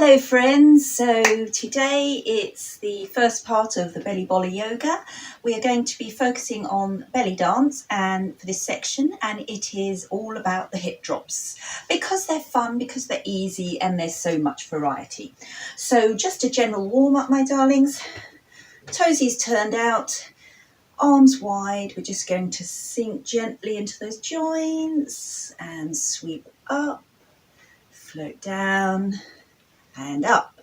Hello friends, so today it's the first part of the belly boller yoga. We are going to be focusing on belly dance and for this section, and it is all about the hip drops because they're fun, because they're easy and there's so much variety. So just a general warm up, my darlings. Toesies turned out, arms wide. We're just going to sink gently into those joints and sweep up, float down and up.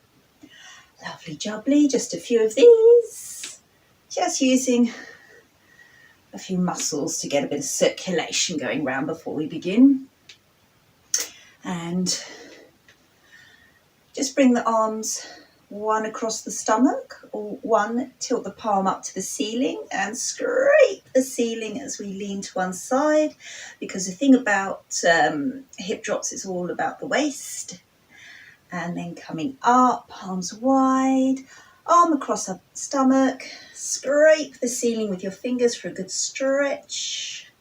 Lovely jubbly, just a few of these, just using a few muscles to get a bit of circulation going round before we begin. And just bring the arms one across the stomach, or one, tilt the palm up to the ceiling and scrape the ceiling as we lean to one side, because the thing about hip drops is all about the waist. And then coming up, arms wide, arm across the stomach, scrape the ceiling with your fingers for a good stretch.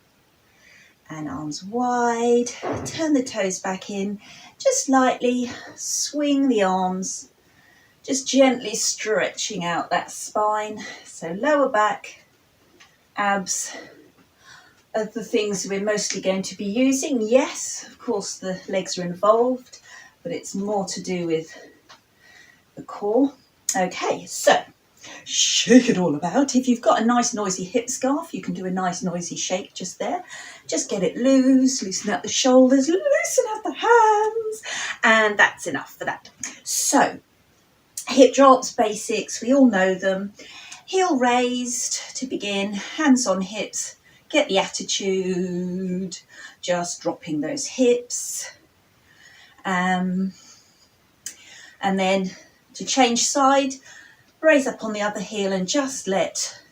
And arms wide, turn the toes back in, just lightly swing the arms, just gently stretching out that spine. So lower back, abs are the things we're mostly going to be using. Yes, of course the legs are involved, but it's more to do with the core. Okay, so shake it all about. If you've got a nice noisy hip scarf, you can do a nice noisy shake just there. Just get it loose, loosen up the shoulders, loosen up the hands, and that's enough for that. So, hip drops, basics, we all know them. Heel raised to begin, hands on hips, get the attitude, just dropping those hips. And then to change side, raise up on the other heel and just let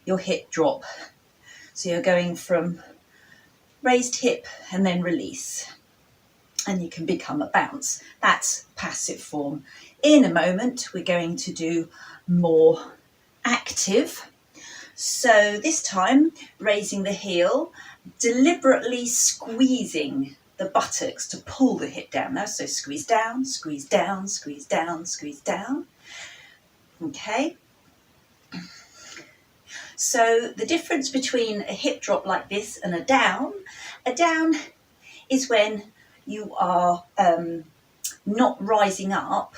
your hip drop. So you're going from raised hip and then release. And you can become a bounce. That's passive form. In a moment, we're going to do more active. So this time, raising the heel, deliberately squeezing the buttocks to pull the hip down. Now, so squeeze down, squeeze down, squeeze down, squeeze down. Okay. So the difference between a hip drop like this and a down is when you are not rising up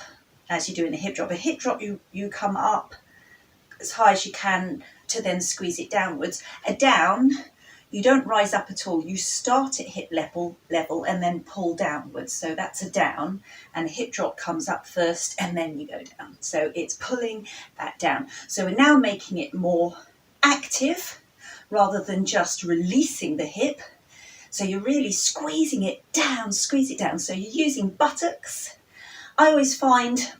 as you do in a hip drop. A hip drop, you come up as high as you can to then squeeze it downwards. A down, you don't rise up at all. You start at hip level and then pull downwards. So that's a down, and a hip drop comes up first and then you go down. So it's pulling that down. So we're now making it more active rather than just releasing the hip. So you're really squeezing it down, squeeze it down. So you're using buttocks. I always find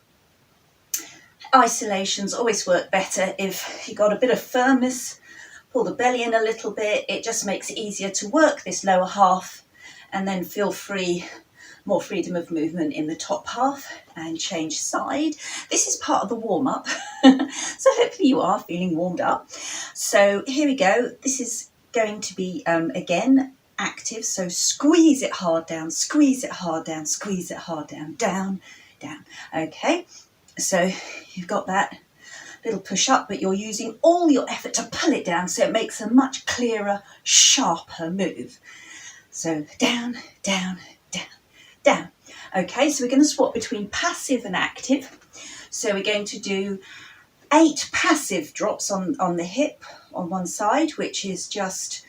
isolations always work better if you've got a bit of firmness. Pull the belly in a little bit. It just makes it easier to work this lower half and then feel free, more freedom of movement in the top half, and change side. This is part of the warm-up. So hopefully you are feeling warmed up. So here we go. This is going to be, again, active. So squeeze it hard down, squeeze it hard down, squeeze it hard down, down, down. Okay, so you've got that little push up, but you're using all your effort to pull it down, so it makes a much clearer, sharper move. So down, down, down, down. Okay, so we're going to swap between passive and active. So we're going to do 8 passive drops on the hip on one side, which is just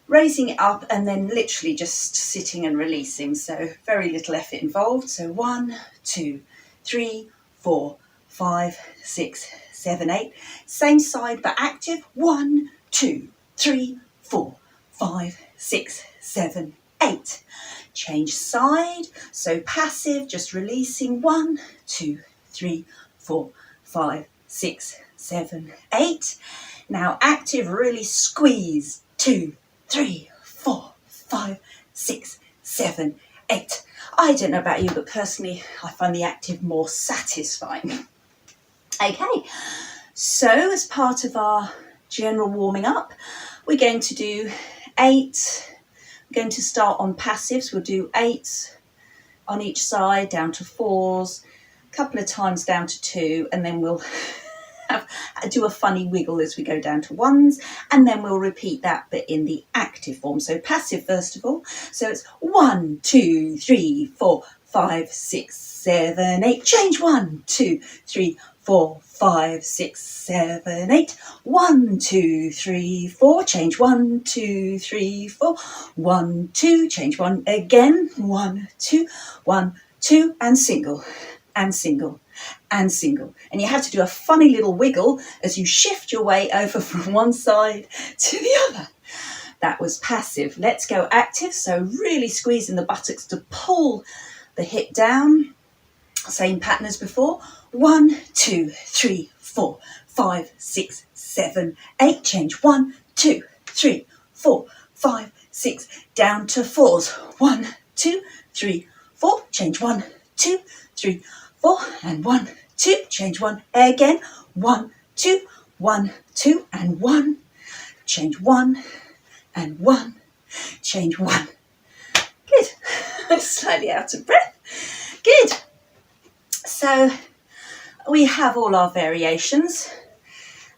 raising it up and then literally just sitting and releasing. So very little effort involved. So 1, 2, 3, 4, 5, 6, 7, 8. Same side but active. 1, 2, 3, 4, 5, 6, 7, 8. Change side. So passive, just releasing. 1, 2, 3, 4, 5, 6, 7, 8. Now active, really squeeze. 2, 3, 4, 5, 6, 7, 8. I don't know about you, but personally, I find the active more satisfying. Okay, so as part of our general warming up, we're going to do 8. We're going to start on passives. We'll do 8 on each side, down to 4s, a couple of times down to 2, and then we'll do a funny wiggle as we go down to 1s, and then we'll repeat that but in the active form. So passive first of all. So it's 1, 2, 3, 4, 5, 6, 7, 8. Change 1, 2, 3, 4, 5, 6, 7, 8. 1, 2, 3, 4. Change 1, 2, 3, 4. 1, 2. Change 1 again. 1, 2, 1, 2, and single, and single, and single. And you have to do a funny little wiggle as you shift your way over from one side to the other. That was passive. Let's go active. So really squeezing the buttocks to pull the hip down. Same pattern as before. 1, 2, 3, 4, 5, 6, 7, 8. Change 1, 2, 3, 4, 5, 6. Down to 4s. 1, 2, 3, 4. Change 1, 2, 3, 4. And 1, 2. Change 1 again. 1, 2, 1, 2, and 1. Change 1 and 1. Change 1. Good. Slightly out of breath. Good. So we have all our variations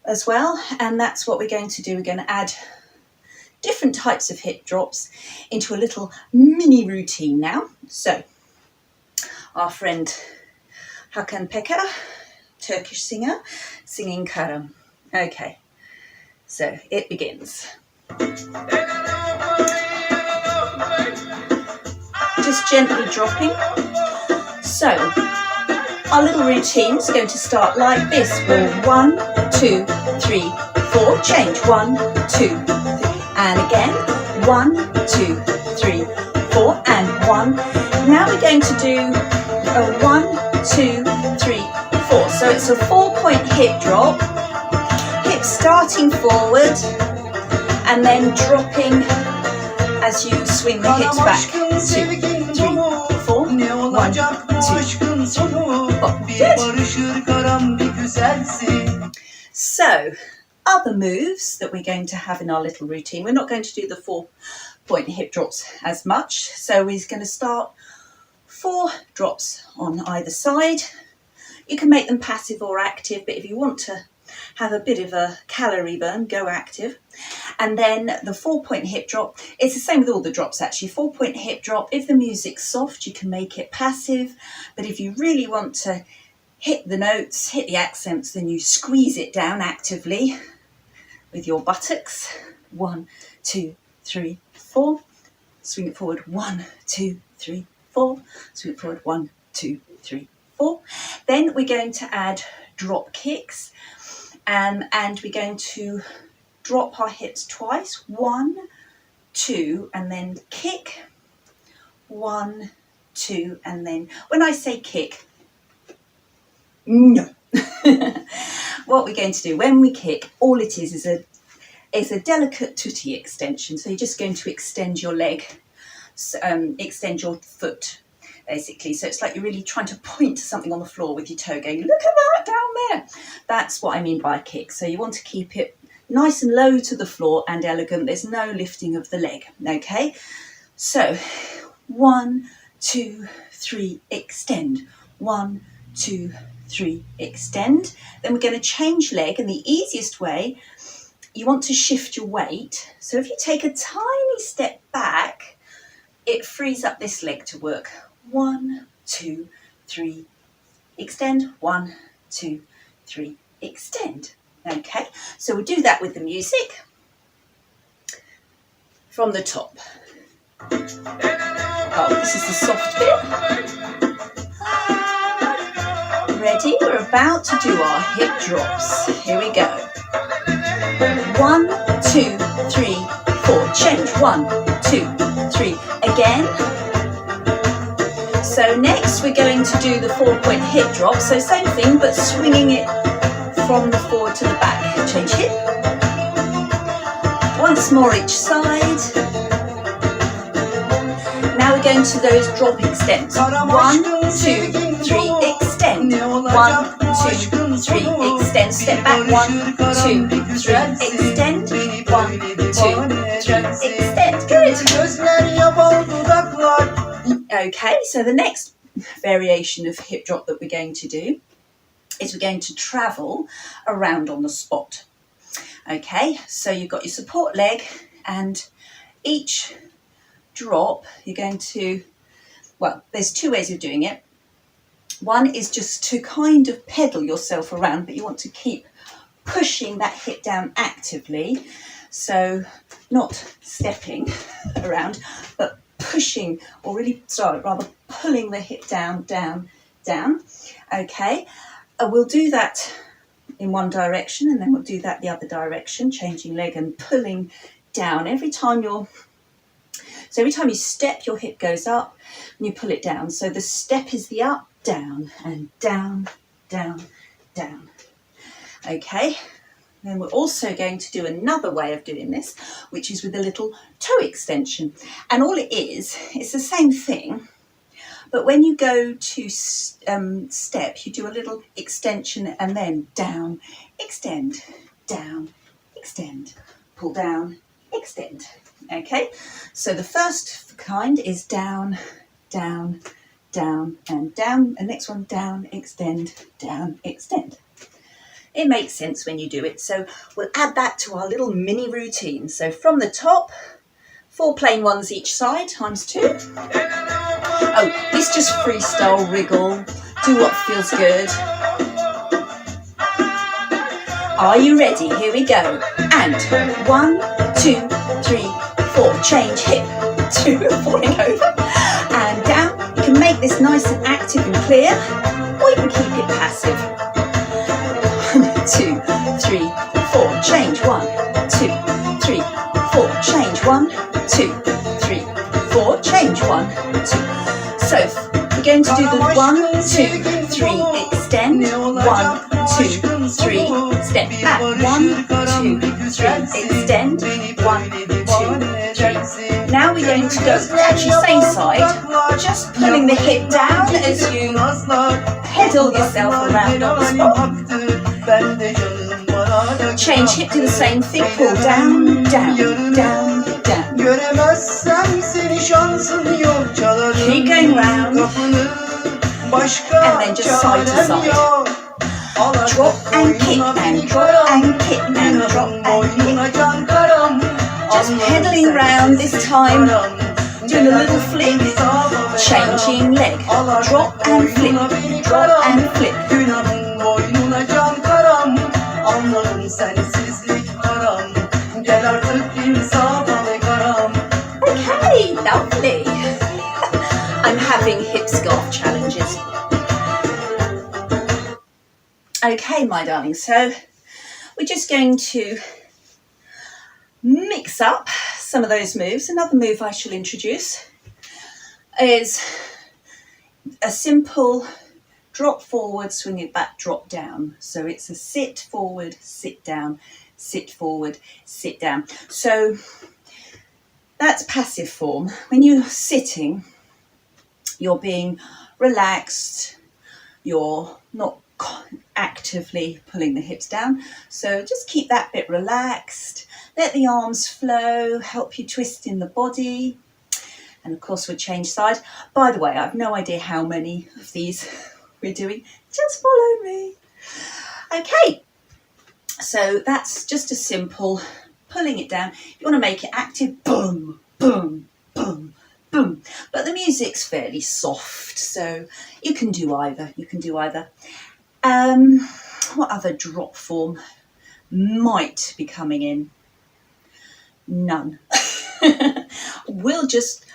as well, and that's what we're going to do. We're going to add different types of hip drops into a little mini routine now. So our friend Hakan Peker, Turkish singer, singing Karam. Okay, so it begins. Just gently dropping. So our little routine is going to start like this. We'll 1, 2, 3, 4. Change 1, 2, 3, and again 1, 2, 3, 4, and 1. Now we're going to do a 1, 2, 3, 4. So it's a 4-point hip drop. Hips starting forward and then dropping as you swing the hips back. 2, 3, 4. 1, 2, 3, 4. Good. So, other moves that we're going to have in our little routine. We're not going to do the 4-point hip drops as much. So we're going to start 4 drops on either side. You can make them passive or active, but if you want to have a bit of a calorie burn, go active. And then the 4-point hip drop, it's the same with all the drops actually. 4-point hip drop, if the music's soft, you can make it passive. But if you really want to hit the notes, hit the accents, then you squeeze it down actively with your buttocks. 1, 2, 3, 4. Swing it forward. 1, 2, 3, 4. Swing it forward. 1, 2, 3, 4. Then we're going to add drop kicks. And we're going to drop our hips twice. 1, 2, and then kick. 1, 2, and then when I say kick, no. What we're going to do when we kick, all it is a delicate tutti extension. So you're just going to extend your leg, extend your foot, basically. So it's like you're really trying to point to something on the floor with your toe going, look at that down there. That's what I mean by a kick. So you want to keep it nice and low to the floor and elegant. There's no lifting of the leg, okay? So 1, 2, 3, extend. 1, 2, 3, extend. Then we're going to change leg, and the easiest way, you want to shift your weight. So if you take a tiny step back, it frees up this leg to work. 1, 2, 3, extend. 1, 2, 3, extend. Okay, so we'll do that with the music from the top. Oh, this is the soft bit. Ready? We're about to do our hip drops. Here we go. 1, 2, 3, 4. Change. 1, 2, 3. Again. So next we're going to do the 4-point hip drop. So same thing, but swinging it from the forward to the back. Change hip. Once more each side. Now we're going to those drop extends. 1, 2, 3, extend. 1, 2, 3, extend. Step back. 1, 2, 3, extend. 1, 2, 3, extend. Good. Okay, so the next variation of hip drop that we're going to do is we're going to travel around on the spot. Okay, so you've got your support leg, and each drop you're going to, well, there's two ways of doing it. One is just to kind of pedal yourself around, but you want to keep pushing that hip down actively. So not stepping around, but pushing, or really, sorry, rather pulling the hip down, down, down. Okay, we'll do that in one direction, and then we'll do that the other direction, changing leg and pulling down. Every time you step, your hip goes up and you pull it down. So the step is the up, down, and down, down, down. Okay, then we're also going to do another way of doing this, which is with a little toe extension. And all it is, it's the same thing, but when you go to step, you do a little extension and then down, extend, pull down, extend. Okay, so the first kind is down, down, down, and down, and next one down, extend, down, extend. It makes sense when you do it, so we'll add that to our little mini routine. So from the top, 4 plain ones each side, times 2. Oh, this just freestyle wriggle, do what feels good. Are you ready? Here we go. And 1, 2, 3, 4, change hip, 2, falling over, and down. You can make this nice and active and clear, or you can keep it passive. 1, 2, 3, 4, change, 1, 2, 3, 4, change, 1, 2, 3, 4, change, 1, 2. So we're going to do the 1, 2, 3, extend, 1, 2, 3, step back, 1, 2, 3, extend, 1, 2, 3. Now we're going to go actually same side, just pulling the hip down as you pedal yourself around on the spot. Change hip to the same thing, pull down, down, down, down. Keep going round, and then just side to side. Drop and kick, and drop and kick, and drop and kick. Just pedaling round this time, doing a little flick, changing leg. Drop and flip, drop and flip. Okay, lovely. I'm having hip scarf challenges. Okay, my darling, so we're just going to mix up some of those moves. Another move I shall introduce is a simple drop forward, swing it back, drop down. So it's a sit forward, sit down, sit forward, sit down. So that's passive form. When you're sitting, you're being relaxed, you're not actively pulling the hips down. So just keep that bit relaxed, let the arms flow, help you twist in the body. And of course we'll change side. By the way, I have no idea how many of these we're doing. Just follow me. Okay, so that's just a simple pulling it down. If you want to make it active, boom, boom, boom, boom. But the music's fairly soft, so you can do either. What other drop form might be coming in? None. We'll just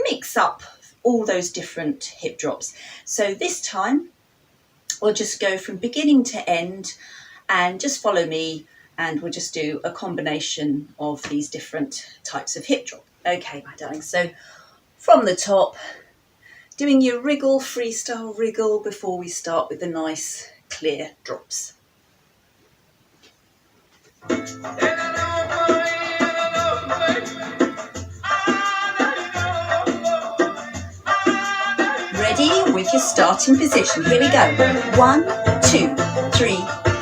mix up all those different hip drops. So this time we'll just go from beginning to end and just follow me, and we'll just do a combination of these different types of hip drop. Okay, my darling, so from the top, doing your wriggle, freestyle wriggle before we start with the nice clear drops. Ready with your starting position. Here we go. 1, 2, 3,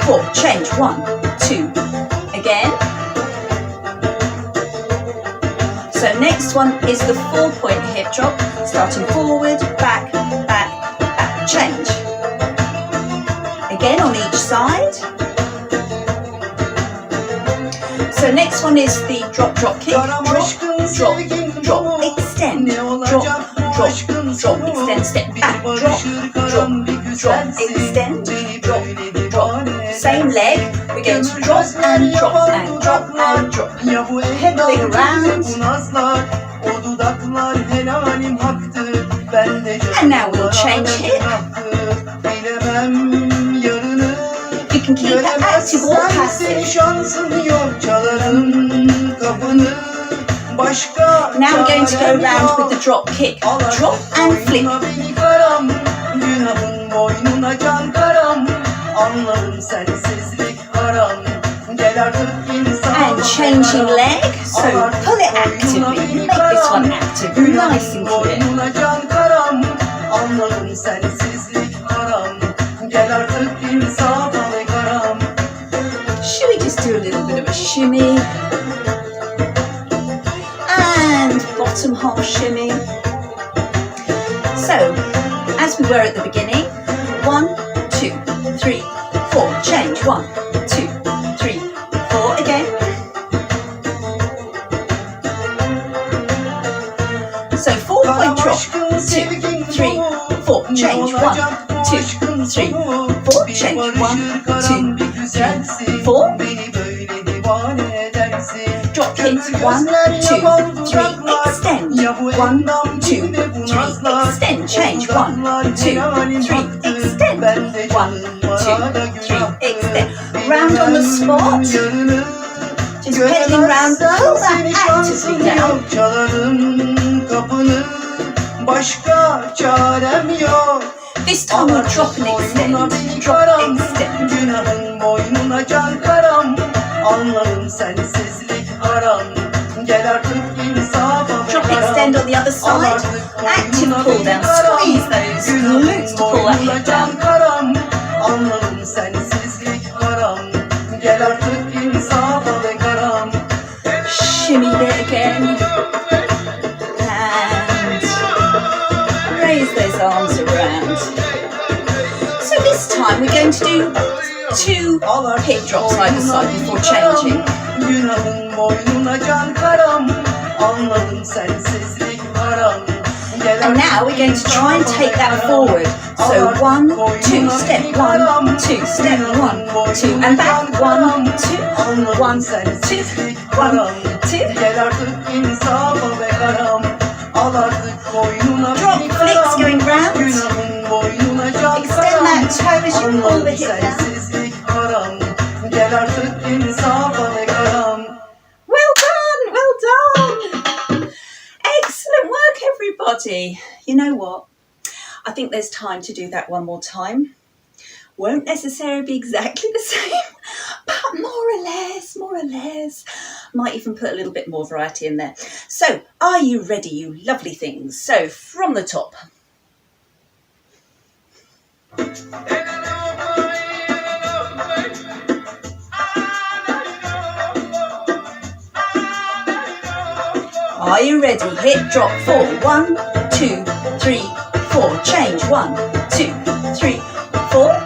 4. Change. 1, 2. Again. So next one is the 4-point hip drop, starting forward, back, back, back, change. Again on each side. So next one is the drop, drop, kick, drop, drop, drop, extend, drop, drop, drop, extend, step back, drop, drop, drop, extend, drop, drop. Same leg, we're going to drop and drop and drop and drop. Pedaling around. And now we'll change hip. You can keep it active or passive. Now we're going to go around with the drop kick. Drop and flip. And changing leg, so pull it actively, make this one active, nice and clear. Should we just do a little bit of a shimmy? And bottom half shimmy. So, as we were at the beginning, 1, 2, 3, 4, change, 1, 2, 3, 4, again. So 4-point drop, 2, 3, 4, change, 1, 2, 3, 4, change, 1, 2, 3, 4. Drop hits, 1, 2, 3, extend, 1, 2, 3, extend, change, 1, 2, 3, extend, 1, 2, 3, extend. Round on the spot, just pedaling round, pull that actively down. This time we'll drop and extend, drop, extend. Drop, extend on the other side, active pull down, squeeze those glutes to pull that hip down. Shimmy bit again. And raise those arms around. So this time we're going to do 2 hip drops either side before changing. And now we're going to try and take that forward. So 1, 2, step, 1, 2, step, 1, 2, and back, 1, 2, 1, 2, 1, 2. Drop, flicks going round. Extend that toe as you pull the hip down. Well done, well done. Excellent work, everybody. You know what? I think there's time to do that one more time. Won't necessarily be exactly the same, but more or less. Might even put a little bit more variety in there. So, are you ready, you lovely things? So, from the top. Are you ready? Hip drop 4. 1, 2, 3, 4. Change. 1, 2, 3, 4.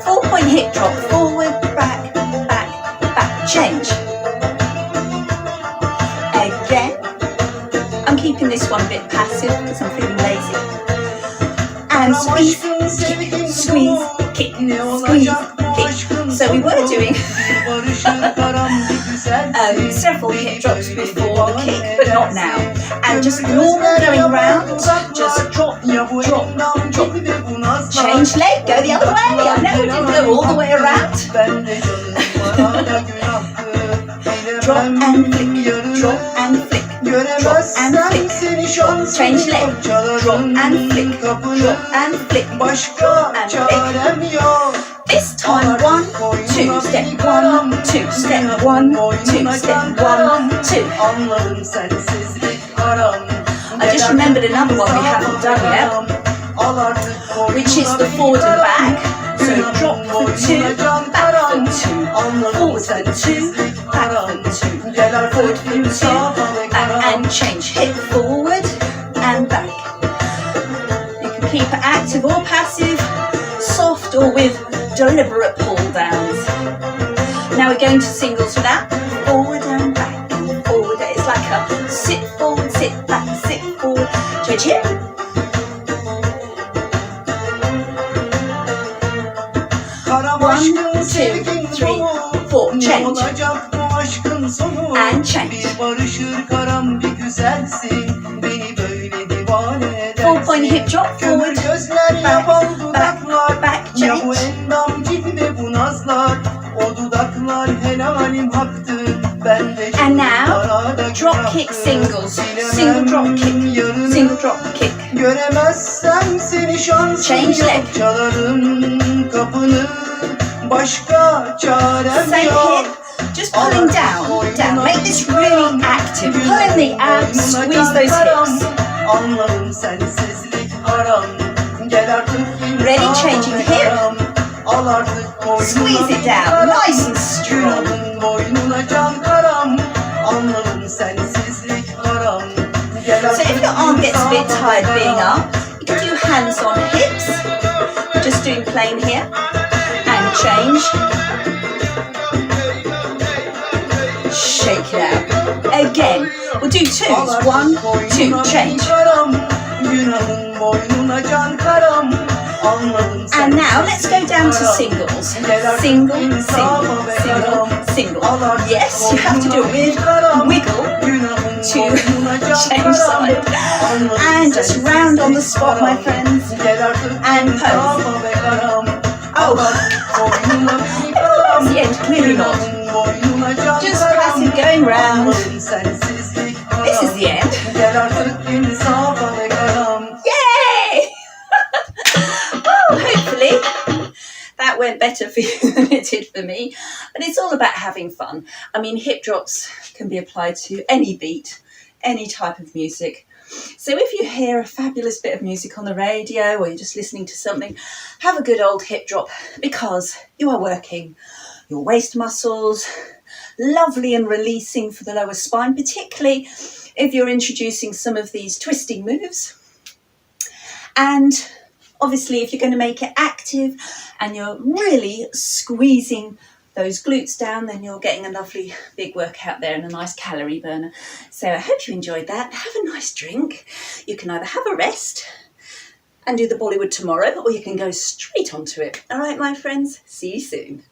4-point hip drop. Forward, back, back, back. Change. Again. I'm keeping this one a bit passive because I'm feeling lazy. And squeeze, kick, squeeze, kick, squeeze, kick. So we were doing several hip drops before the kick, but not now. And just normal going round, just drop, drop, drop. Change leg, go the other way. I know, didn't go all the way around. Drop and flick, drop and flick, drop and flick. Change leg, drop and flick, drop and flick, drop and flick. This time 1, 2, step 1, 2, step 1, 2, step 1, 2. I just remembered another one we haven't done yet. which is the forward and back. So drop for 2, back for 2, forward for 2, back for 2, forward for 2, back and change. Hip forward and back. You can keep it active or passive, soft or with deliberate pull downs. Now we're going to singles with that. Forward and back and forward. It's like a sit forward, sit back, sit forward. Change here. One, 2, 3, 4. Change. And change. 4-point hip drop. Forward, back, back, back, change. And now, drop kick singles. Single drop kick. Single drop kick. Change leg. Same hip. Just pulling down, down. Make this really active. Pull in the abs, squeeze those hips. Ready, changing hip. Squeeze it down, nice and strong. So if your arm gets a bit tired being up, you can do hands on hips. We're just doing plain here. And change. Shake it out. Again, we'll do 2s. 1, 2, change. And now let's go down to singles. Single, single, single, single. Yes, you have to do a weird wiggle to change side. And just round on the spot, my friends. And pose. Oh, that's the end, clearly not. Just passive going round. This is the end. Yay! Well, hopefully that went better for you than it did for me. But it's all about having fun. I mean, hip drops can be applied to any beat, any type of music. So if you hear a fabulous bit of music on the radio or you're just listening to something, have a good old hip drop because you are working your waist muscles, lovely and releasing for the lower spine, particularly if you're introducing some of these twisting moves. And obviously if you're going to make it active and you're really squeezing those glutes down, then you're getting a lovely big workout there and a nice calorie burner. So I hope you enjoyed that. Have a nice drink. You can either have a rest and do the Bollywood tomorrow, or you can go straight onto it. All right, my friends, see you soon.